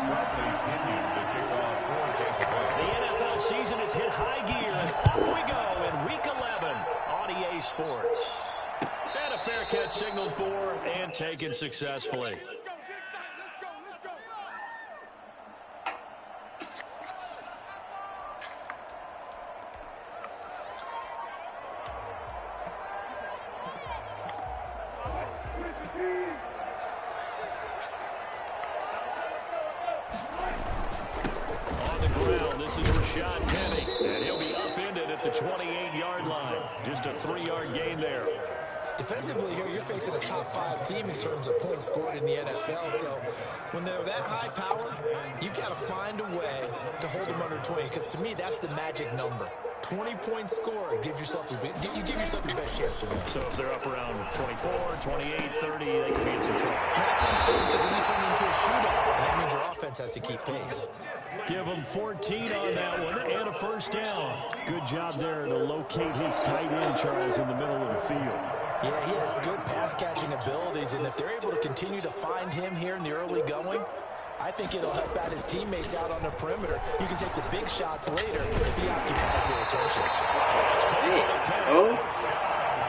The NFL season has hit high gear, and off we go in Week 11 on EA Sports. And a fair catch signaled for and taken successfully. And he'll be upended at the 28-yard line. Just a 3-yard gain there. Defensively here, you're facing a top-5 team in terms of points scored in the NFL. So when they're that high power, you've got to find a way to hold them under 20. Because to me, that's the magic number. 20-point score gives yourself you give yourself your best chance to win. So if they're up around 24, 28, 30, they can be in some trouble. That because then you turn into a shootout, and that means your offense has to keep pace. Give him 14 on that one and a first down. Good job there to locate his tight end, Charles, in the middle of the field. Yeah, he has good pass-catching abilities, and if they're able to continue to find him here in the early going, I think it'll help out his teammates out on the perimeter. You can take the big shots later if he occupies their attention.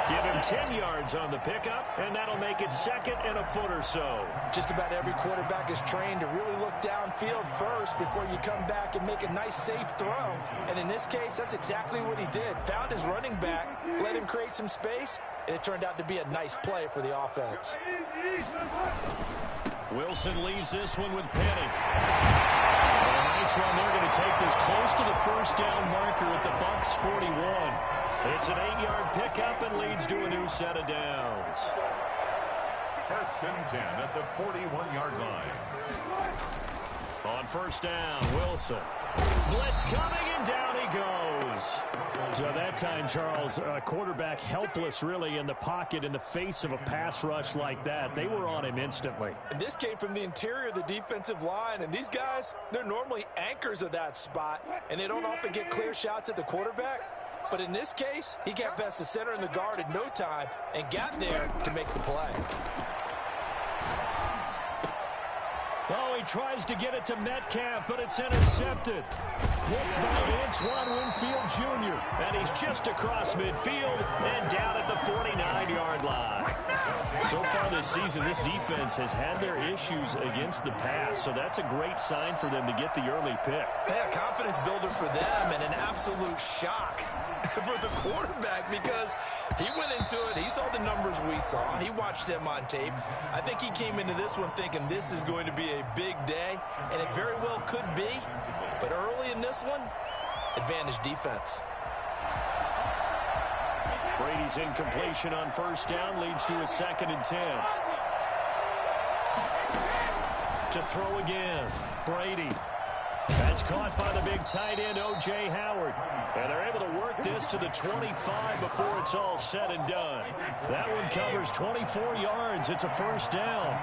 Give him 10 yards on the pickup, and that'll make it second and a foot or so. Just about every quarterback is trained to really look downfield first before you come back and make a nice, safe throw. And in this case, that's exactly what he did. Found his running back, let him create some space, and it turned out to be a nice play for the offense. Wilson leaves this one with Penny. A nice run. They're going to take this close to the first down marker at the Bucs 41. It's an 8-yard pickup and leads to a new set of downs. First and 10 at the 41-yard line. On first down, Wilson. Blitz coming, and down he goes. So that time, Charles, quarterback helpless really in the pocket in the face of a pass rush like that. They were on him instantly. And this came from the interior of the defensive line, and these guys, they're normally anchors of that spot, and they don't often get clear shots at the quarterback. But in this case, he got past the center and the guard in no time and got there to make the play. Oh, he tries to get it to Metcalf, but it's intercepted. Hit by Antoine Winfield Jr., and he's just across midfield and down at the 49-yard line. So far this season, this defense has had their issues against the pass, so that's a great sign for them to get the early pick. Yeah, confidence builder for them and an absolute shock for the quarterback because he went into it. He saw the numbers we saw. He watched them on tape. I think he came into this one thinking this is going to be a big day, and it very well could be. But early in this one, advantage defense. Brady's incompletion on first down leads to a 2nd and 10. To throw again, Brady. That's caught by the big tight end, O.J. Howard. And they're able to work this to the 25 before it's all said and done. That one covers 24 yards. It's a first down.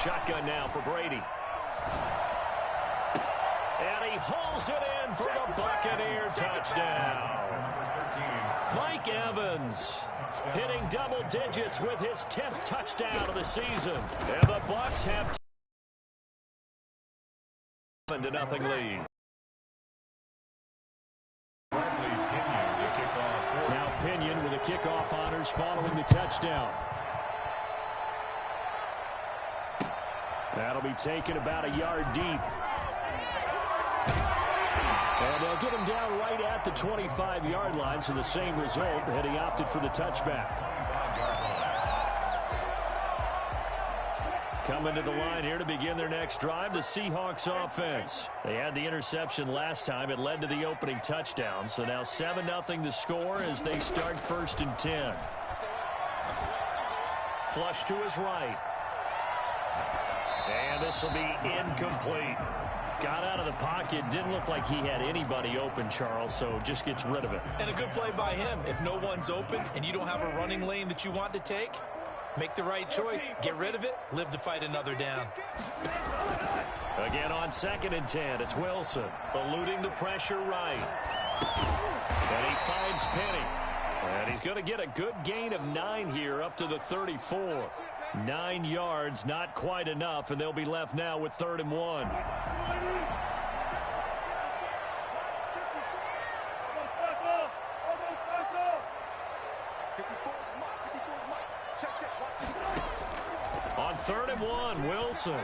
Shotgun now for Brady. And he hauls it in for the Buccaneer touchdown. Mike Evans hitting double digits with his 10th touchdown of the season. And the Bucs have 7-0 lead. Now Pinion with the kickoff honors following the touchdown. That'll be taken about a yard deep. And they'll get him down right at the 25-yard line, so the same result, had he opted for the touchback. Coming to the line here to begin their next drive, the Seahawks offense. They had the interception last time. It led to the opening touchdown. So now 7-0 the score as they start 1st and 10. Flush to his right. And this will be incomplete. Got out of the pocket. Didn't look like he had anybody open, Charles, so just gets rid of it. And a good play by him. If no one's open and you don't have a running lane that you want to take, make the right choice. Get rid of it. Live to fight another down. Again on 2nd and 10. It's Wilson eluding the pressure right. And he finds Penny. And he's going to get a good gain of 9 here up to the 34. 9 yards, not quite enough, and they'll be left now with 3rd and 1. On 3rd and 1, Wilson.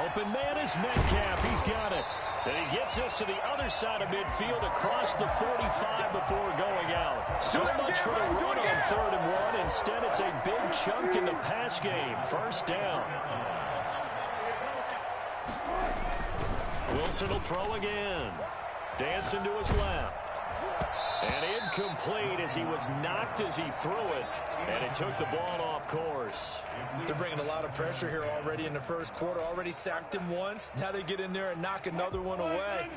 Open man is Metcalf. He's got it. And he gets us to the other side of midfield across the 45 before going out. So much for the run on 3rd and 1. Instead, it's a big chunk in the pass game. 1st down. Wilson will throw again. Dancing to his left. And incomplete as he was knocked as he threw it. And it took the ball off course. They're bringing a lot of pressure here already in the 1st quarter. Already sacked him once. Now they get in there and knock another one away.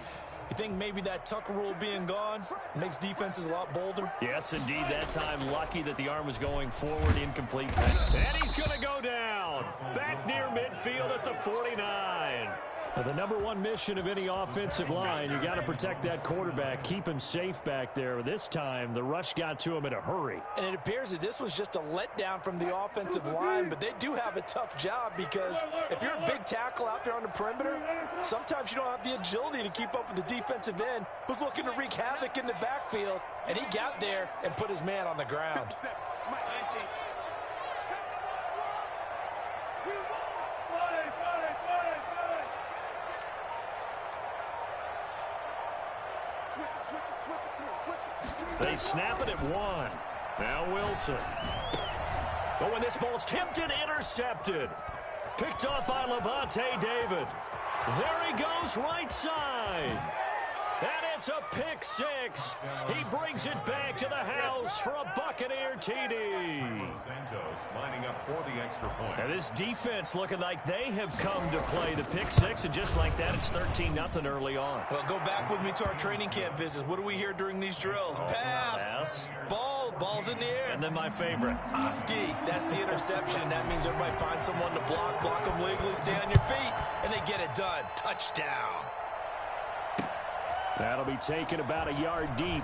You think maybe that Tucker rule being gone makes defenses a lot bolder? Yes, indeed. That time, lucky that the arm was going forward, incomplete. And he's going to go down. Back near midfield at the 49. Well, the #1 mission of any offensive line, you got to protect that quarterback, keep him safe back there. This time, the rush got to him in a hurry. And it appears that this was just a letdown from the offensive line, but they do have a tough job because if you're a big tackle out there on the perimeter, sometimes you don't have the agility to keep up with the defensive end who's looking to wreak havoc in the backfield, and he got there and put his man on the ground. They snap it at 1. Now Wilson. Oh, and this ball's tipped and intercepted. Picked off by Levante David. There he goes, right side. And it's a pick 6. He brings it back to the house for a Buccaneer TD. Santos lining up for the extra point. And this defense looking like they have come to play the pick 6, and just like that, it's 13-0 early on. Well, go back with me to our training camp visits. What do we hear during these drills? Pass. Ball's in the air. And then my favorite. Oski, that's the interception. That means everybody finds someone to block them legally, stay on your feet, and they get it done. Touchdown. That'll be taken about a yard deep.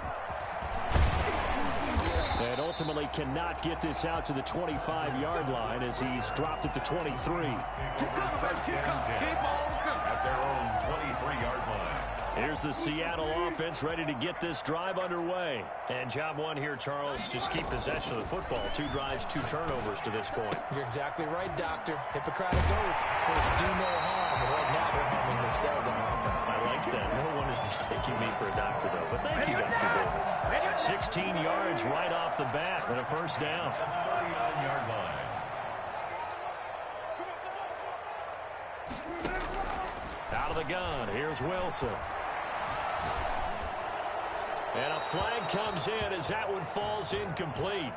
And ultimately cannot get this out to the 25-yard line as he's dropped at the 23. At their own 23-yard line. Here's the Seattle offense ready to get this drive underway. And job 1 here, Charles, just keep possession of the football. 2 drives, 2 turnovers to this point. You're exactly right, Doctor. Hippocratic oath. First, do no harm. And right now, they're harming themselves on offense. I like that. No one is mistaking me for a doctor, though. But thank you, Dr. Davis. 16 yards right off the bat and a 1st down. 39-yard line. Out of the gun, here's Wilson. And a flag comes in as that one falls incomplete.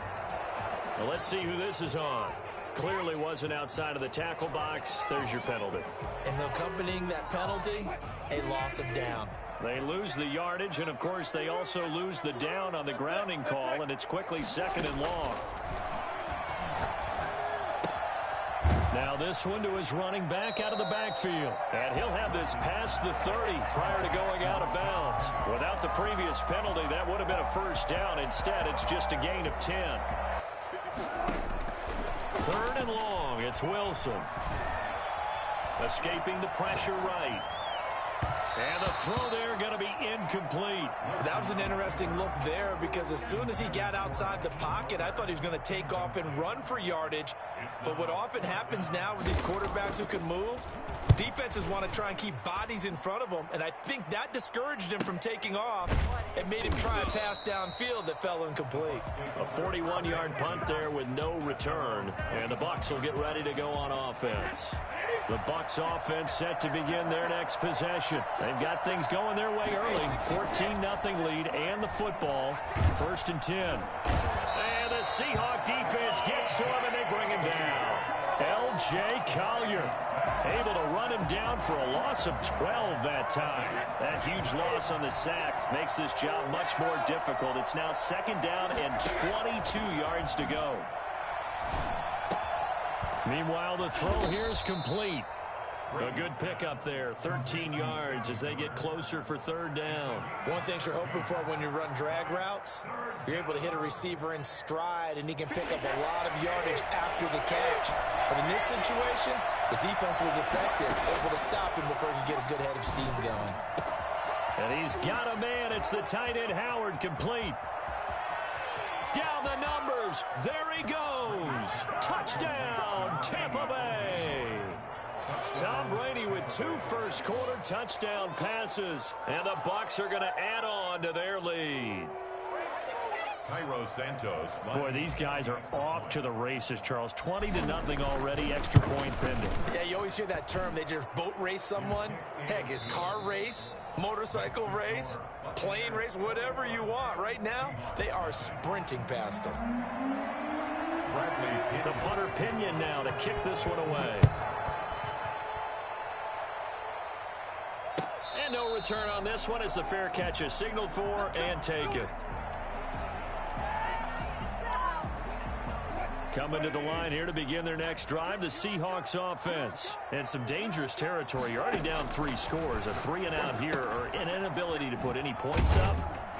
Well, let's see who this is on. Clearly wasn't outside of the tackle box. There's your penalty. And accompanying that penalty, a loss of down. They lose the yardage, and of course they also lose the down on the grounding call, and it's quickly 2nd and long. Now this one to his running back out of the backfield. And he'll have this past the 30 prior to going out of bounds. Without the previous penalty, that would have been a 1st down. Instead, it's just a gain of 10. 3rd and long, it's Wilson. Escaping the pressure right. And the throw there going to be incomplete. That was an interesting look there because as soon as he got outside the pocket, I thought he was going to take off and run for yardage. But what often happens now with these quarterbacks who can move, defenses want to try and keep bodies in front of them, and I think that discouraged him from taking off and made him try a pass downfield that fell incomplete. A 41-yard punt there with no return, and the Bucs will get ready to go on offense. The Bucs offense set to begin their next possession. They've got things going their way early. 14-0 lead and the football. 1st and 10. And the Seahawk defense gets to him and they bring him down. L.J. Collier able to run him down for a loss of 12 that time. That huge loss on the sack makes this job much more difficult. It's now 2nd down and 22 yards to go. Meanwhile, the throw here is complete. A good pickup there, 13 yards as they get closer for third down. One thing you're hoping for when you run drag routes, you're able to hit a receiver in stride, and he can pick up a lot of yardage after the catch. But in this situation, the defense was effective, able to stop him before he could get a good head of steam going. And he's got a man. It's the tight end, Howard, complete. Down the numbers. There he goes. Touchdown, Tampa Bay. Tom Brady with 2 first-quarter touchdown passes. And the Bucs are going to add on to their lead. Santos. Boy, these guys are off to the races, Charles. 20-0 already, extra point pending. Yeah, you always hear that term. They just boat race someone. Heck, it's car race, motorcycle race, plane race, whatever you want. Right now, they are sprinting past them. The punter Pinion now to kick this one away. And no return on this one as the fair catch is signaled for and taken. Coming to the line here to begin their next drive, the Seahawks offense. And some dangerous territory. You're already down 3 scores. A 3-and-out here or an inability to put any points up.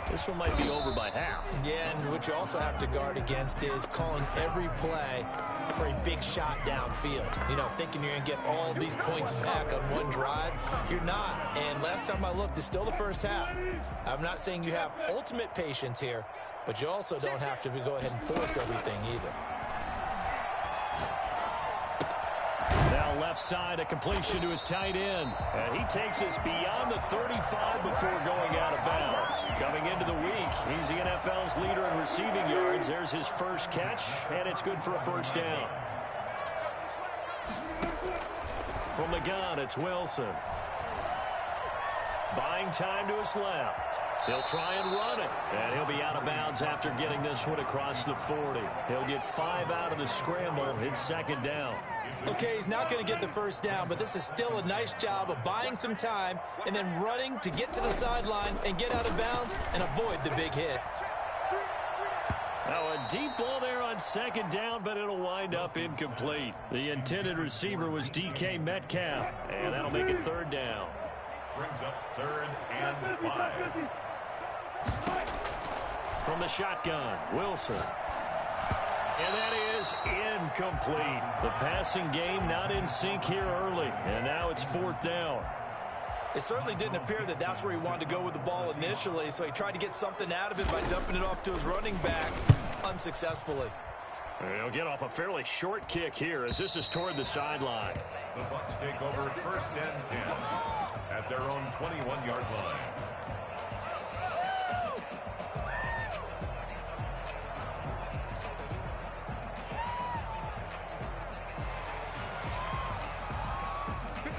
This one might be over by half. Yeah, and what you also have to guard against is calling every play for a big shot downfield. You know, thinking you're going to get all these points back on one drive. You're not. And last time I looked, it's still the first half. I'm not saying you have ultimate patience here, but you also don't have to go ahead and force everything either. Now left side, a completion to his tight end. And he takes us beyond the 35 before going out of bounds. Coming into the week, he's the NFL's leader in receiving yards. There's his first catch, and it's good for a first down. From the gun, it's Wilson. Buying time to his left. He'll try and run it, and he'll be out of bounds after getting this one across the 40. He'll get 5 out of the scramble. It's second down. Okay, he's not going to get the first down, but this is still a nice job of buying some time and then running to get to the sideline and get out of bounds and avoid the big hit. Now a deep ball there on second down, but it'll wind up incomplete. The intended receiver was DK Metcalf, and that'll make it third down. Brings up 3rd and 5. From the shotgun, Wilson. And that is incomplete. The passing game not in sync here early, and now it's 4th down. It certainly didn't appear that that's where he wanted to go with the ball initially, so he tried to get something out of it by dumping it off to his running back unsuccessfully. He'll get off a fairly short kick here as this is toward the sideline. The Bucs take over 1st and 10 at their own 21-yard line.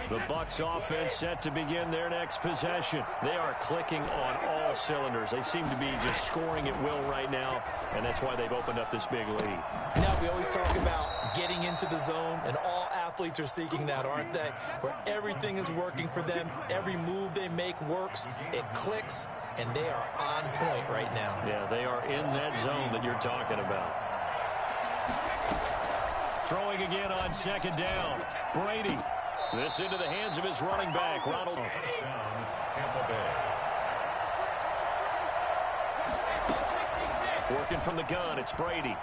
The Bucs offense set to begin their next possession. They are clicking on all cylinders. They seem to be just scoring at will right now, and that's why they've opened up this big lead. Now, we always talk about getting into the zone, and all athletes are seeking that, aren't they? Where everything is working for them. Every move they make works. It clicks, and they are on point right now. Yeah, they are in that zone that you're talking about. Throwing again on second down. Brady. This into the hands of his running back, Ronald. Touchdown, Tampa Bay. Working from the gun, it's Brady.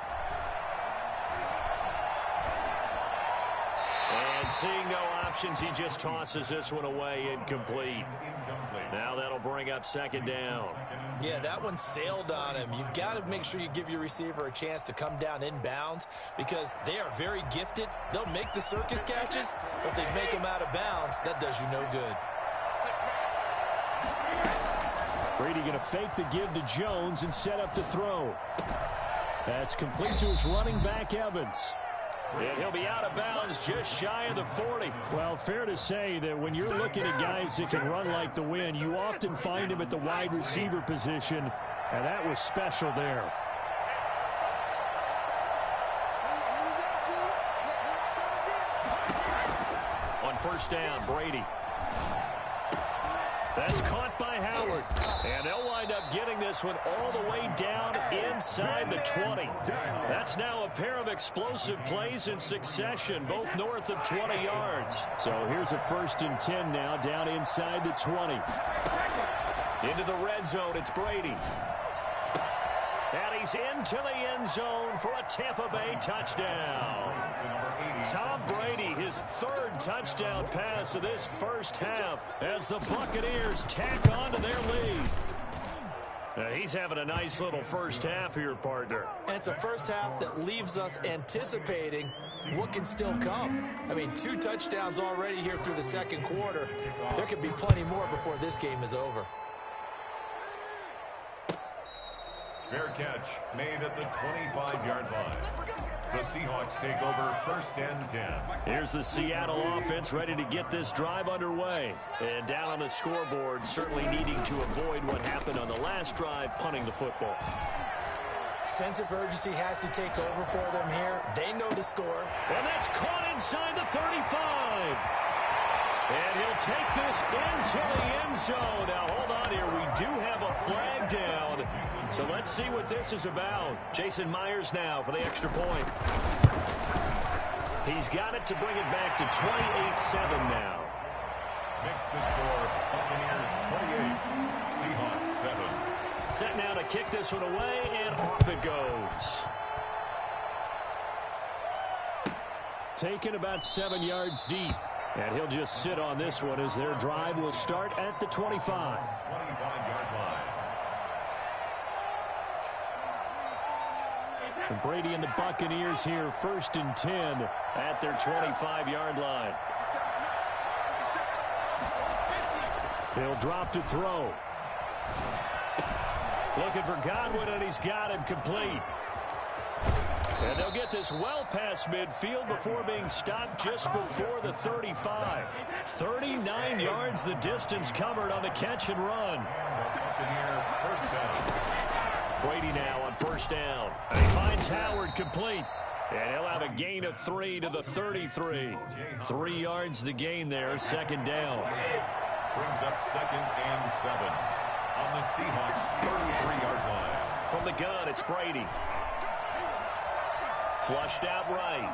And seeing no options, he just tosses this one away, incomplete. Now that'll bring up second down. Yeah, that one sailed on him. You've got to make sure you give your receiver a chance to come down inbounds because they are very gifted. They'll make the circus catches, but if they make them out of bounds, that does you no good. Brady going to fake the give to Jones and set up to throw. That's complete to his running back, Evans. And he'll be out of bounds just shy of the 40. Well, fair to say that when you're looking at guys that can run like the wind, you often find him at the wide receiver position, and that was special there. On first down, Brady. That's caught by Howard. And they'll wind up getting this one all the way down inside the 20. That's now a pair of explosive plays in succession, both north of 20 yards. So here's a 1st and 10 now, down inside the 20. Into the red zone, it's Brady. And he's into the end zone for a Tampa Bay touchdown. Tom Brady, his 3rd touchdown pass of this first half as the Buccaneers tack on to their lead. He's having a nice little first half here, partner. And it's a first half that leaves us anticipating what can still come. I mean, 2 touchdowns already here through the second quarter. There could be plenty more before this game is over. Fair catch made at the 25-yard line. The Seahawks take over 1st and 10. Here's the Seattle offense ready to get this drive underway. And down on the scoreboard, certainly needing to avoid what happened on the last drive, punting the football. Sense of urgency has to take over for them here. They know the score. And that's caught inside the 35. And he'll take this into the end zone. Now, hold on here. We do have a flag down. So let's see what this is about. Jason Myers now for the extra point. He's got it to bring it back to 28-7 now. Makes the score Buccaneers 28, Seahawks 7. Set now to kick this one away, and off it goes. Taken about 7 yards deep. And he'll just sit on this one as their drive will start at the 25. 25-yard line. And Brady and the Buccaneers here, 1st and 10 at their 25-yard line. He'll drop to throw. Looking for Godwin, and he's got him complete. And they'll get this well past midfield before being stopped just before the 35. 39 yards the distance covered on the catch and run. Brady now on 1st down. And he finds Howard complete. And he'll have a gain of 3 to the 33. 3 yards the gain there, 2nd down. Brings up 2nd and 7 on the Seahawks 33-yard line. From the gun, it's Brady. Flushed out right.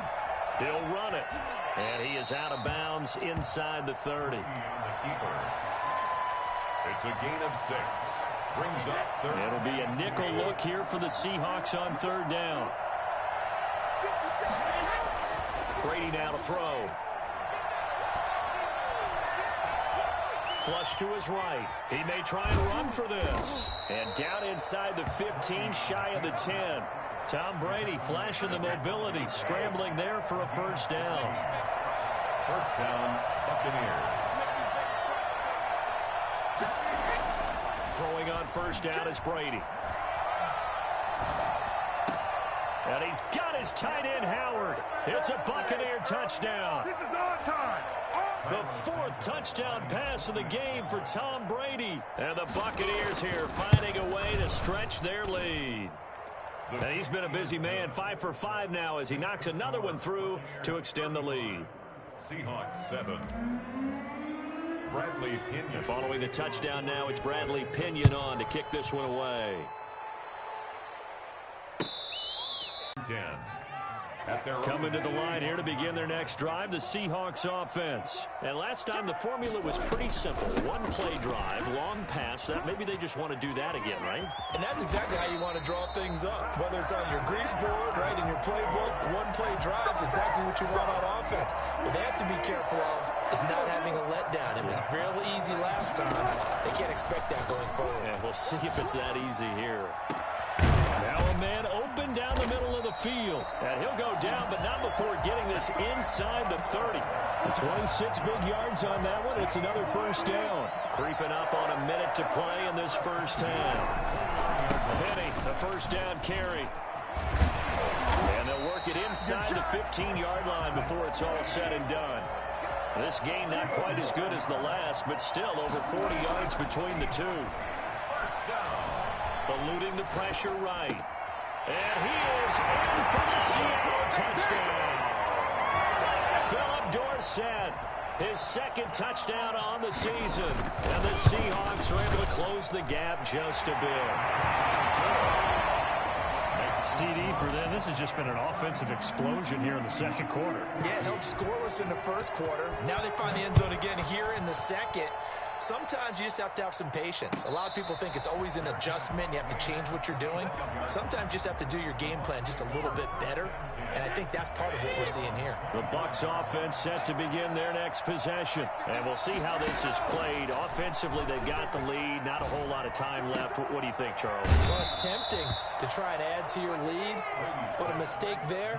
He'll run it. And he is out of bounds inside the 30. It's a gain of 6. Brings up 30. It'll be a nickel look here for the Seahawks on 3rd down. Brady now to throw. Flush to his right. He may try and run for this. And down inside the 15, shy of the 10. Tom Brady flashing the mobility, scrambling there for a 1st down. 1st down, Buccaneers. Throwing on 1st down is Brady. And he's got his tight end, Howard. It's a Buccaneer touchdown. This is our time. The 4th touchdown pass of the game for Tom Brady. And the Buccaneers here finding a way to stretch their lead. And he's been a busy man, 5 for 5 now as he knocks another one through to extend the lead. Seahawks 7. Bradley Pinion. And following the touchdown now, it's Bradley Pinion on to kick this one away. 10. Coming to the line here to begin their next drive, the Seahawks offense. And last time the formula was pretty simple. 1-play drive, long pass. That maybe they just want to do that again, right? And that's exactly how you want to draw things up. Whether it's on your grease board, right, in your playbook, 1-play drive's exactly what you want on offense. What they have to be careful of is not having a letdown. It was fairly easy last time. They can't expect that going forward. Yeah, we'll see if it's that easy here. Now a man open down the middle of the field. And he'll go down, but not before getting this inside the 30. 26 big yards on that one. It's another 1st down. Creeping up on a minute to play in this first half. Penny, the 1st down carry. And they'll work it inside the 15-yard line before it's all said and done. This game not quite as good as the last, but still over 40 yards between the two. Eluding the pressure right. And he is in for the Seattle touchdown. Philip Dorsett His second touchdown on the season. And the Seahawks are able to close the gap just a bit. CD for them. This has just been an offensive explosion here in the second quarter. Yeah, held scoreless in the first quarter. Now they find the end zone again here in the second. Sometimes you just have to have some patience. A lot of people think it's always an adjustment. You have to change what you're doing. Sometimes you just have to do your game plan just a little bit better. And I think that's part of what we're seeing here. The Bucs offense set to begin their next possession. And we'll see how this is played. Offensively, they've got the lead. Not a whole lot of time left. What do you think, Charles? Well, it's tempting to try and add to your lead. But a mistake there,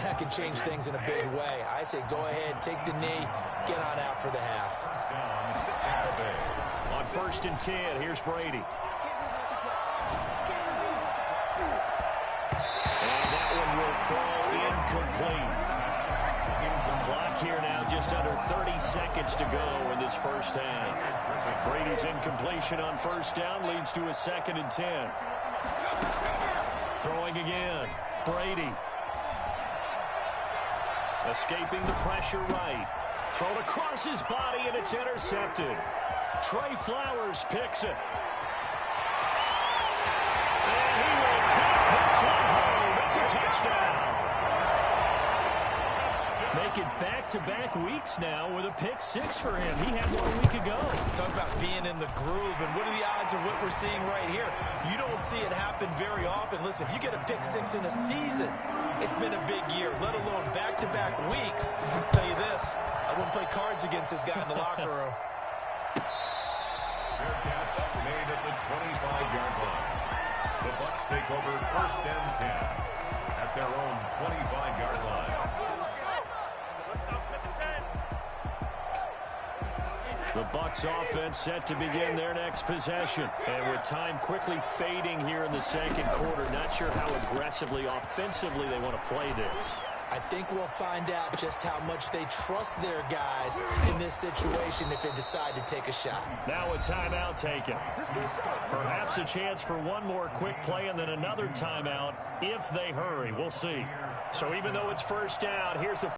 that can change things in a big way. I say go ahead, take the knee, get on out for the half. On 1st and 10, here's Brady. And that one will fall incomplete. Clock here now, just under 30 seconds to go in this first half. Brady's incompletion on 1st down leads to a 2nd and 10. Throwing again. Brady. Escaping the pressure right. Thrown across his body, and it's intercepted. Trey Flowers picks it. And he will take this one home. It's a touchdown. Make it back-to-back weeks now with a pick 6 for him. He had one a week ago. Talk about being in the groove, and what are the odds of what we're seeing right here? You don't see it happen very often. Listen, if you get a pick 6 in a season, it's been a big year, let alone back-to-back weeks. I'll tell you this, I wouldn't play cards against this guy in the locker room. Fair catch made at the 25-yard line. The Bucs take over 1st and 10 at their own 25-yard line. The Bucs offense set to begin their next possession. And with time quickly fading here in the second quarter, not sure how aggressively, offensively they want to play this. I think we'll find out just how much they trust their guys in this situation if they decide to take a shot. Now a timeout taken. Perhaps a chance for one more quick play and then another timeout if they hurry. We'll see. So even though it's 1st down, here's the